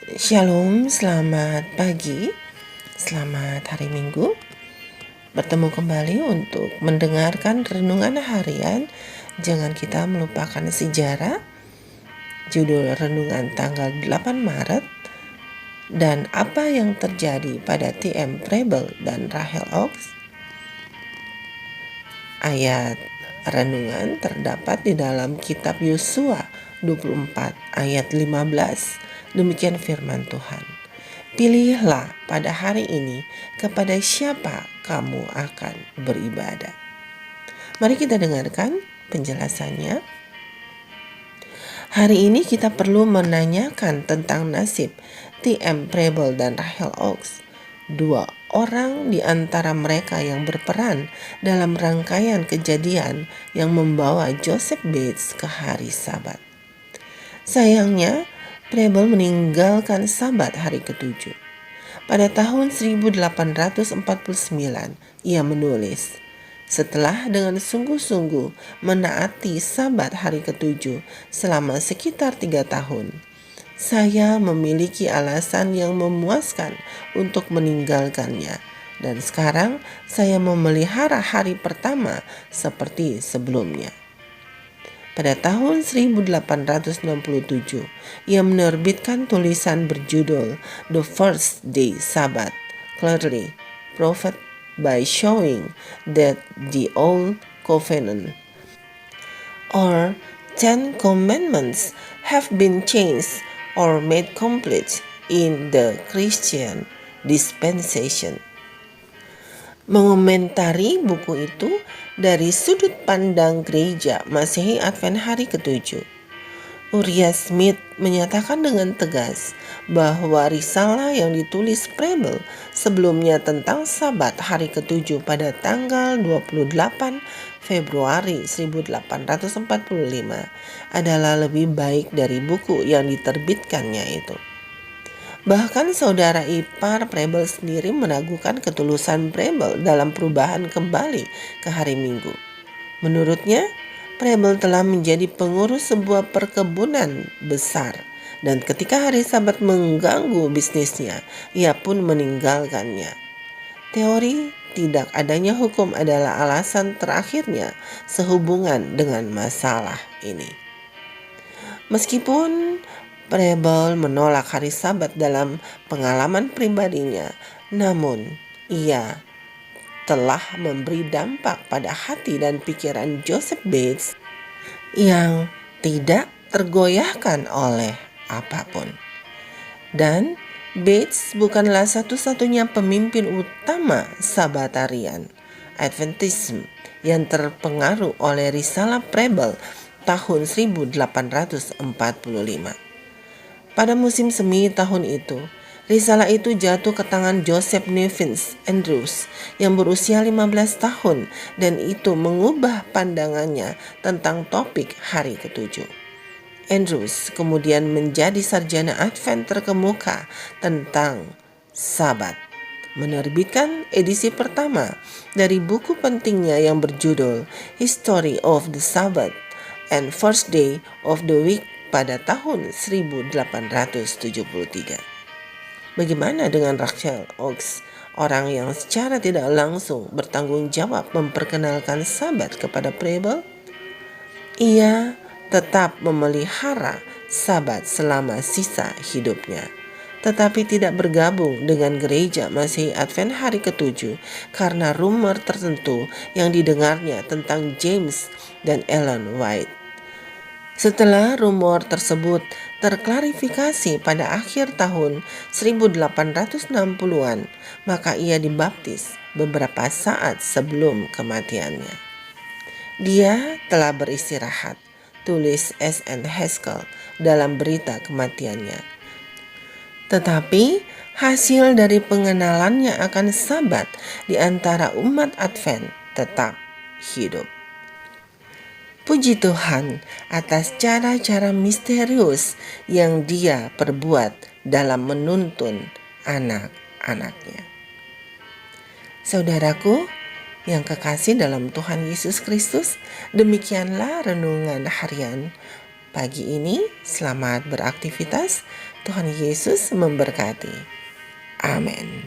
Shalom, selamat pagi, selamat hari Minggu. Bertemu kembali untuk mendengarkan renungan harian. Jangan kita melupakan sejarah. Judul renungan tanggal 8 Maret dan apa yang terjadi pada T.M. Preble dan Rachel Oakes. Ayat renungan terdapat di dalam kitab Yosua 24 ayat 15. Demikian firman Tuhan. Pilihlah pada hari ini kepada siapa kamu akan beribadah. Mari kita dengarkan penjelasannya. Hari ini kita perlu menanyakan tentang nasib T.M. Preble dan Rachel Oakes, dua orang di antara mereka yang berperan dalam rangkaian kejadian yang membawa Joseph Bates ke hari Sabat. Sayangnya, Preble meninggalkan Sabat hari ketujuh. Pada tahun 1849, ia menulis, "Setelah dengan sungguh-sungguh menaati Sabat hari ketujuh selama sekitar 3 tahun, saya memiliki alasan yang memuaskan untuk meninggalkannya, dan sekarang saya memelihara hari pertama seperti sebelumnya." Pada tahun 1867, ia menerbitkan tulisan berjudul The First Day Sabbath, clearly proved by showing that the Old Covenant or Ten Commandments have been changed or made complete in the Christian dispensation. Mengomentari buku itu dari sudut pandang gereja Masehi Advent hari ketujuh, Uriah Smith menyatakan dengan tegas bahwa risalah yang ditulis Preble sebelumnya tentang Sabat hari ketujuh pada tanggal 28 Februari 1845 adalah lebih baik dari buku yang diterbitkannya itu. Bahkan saudara ipar Preble sendiri meragukan ketulusan Preble dalam perubahan kembali ke hari Minggu. Menurutnya, Preble telah menjadi pengurus sebuah perkebunan besar, dan ketika hari Sabat mengganggu bisnisnya, ia pun meninggalkannya. Teori tidak adanya hukum adalah alasan terakhirnya sehubungan dengan masalah ini. Meskipun Preble menolak hari Sabat dalam pengalaman pribadinya, namun ia telah memberi dampak pada hati dan pikiran Joseph Bates yang tidak tergoyahkan oleh apapun. Dan Bates bukanlah satu-satunya pemimpin utama Sabatarian Adventism yang terpengaruh oleh risalah Preble tahun 1845. Pada musim semi tahun itu, risalah itu jatuh ke tangan Joseph Nevins Andrews yang berusia 15 tahun, dan itu mengubah pandangannya tentang topik hari ketujuh. Andrews kemudian menjadi sarjana Advent terkemuka tentang Sabat, menerbitkan edisi pertama dari buku pentingnya yang berjudul History of the Sabbath and First Day of the Week pada tahun 1873. Bagaimana dengan Rachel Oakes, orang yang secara tidak langsung bertanggung jawab memperkenalkan Sabat kepada Preble? Ia tetap memelihara Sabat selama sisa hidupnya, tetapi tidak bergabung dengan gereja Masehi Advent hari ketujuh karena rumor tertentu yang didengarnya tentang James dan Ellen White. Setelah rumor tersebut terklarifikasi pada akhir tahun 1860-an, maka ia dibaptis beberapa saat sebelum kematiannya. Dia telah beristirahat, tulis S.N. Haskell dalam berita kematiannya. Tetapi hasil dari pengenalannya akan Sabat di antara umat Advent tetap hidup. Puji Tuhan atas cara-cara misterius yang Dia perbuat dalam menuntun anak-anaknya. Saudaraku yang kekasih dalam Tuhan Yesus Kristus, demikianlah renungan harian pagi ini. Selamat beraktivitas. Tuhan Yesus memberkati. Amin.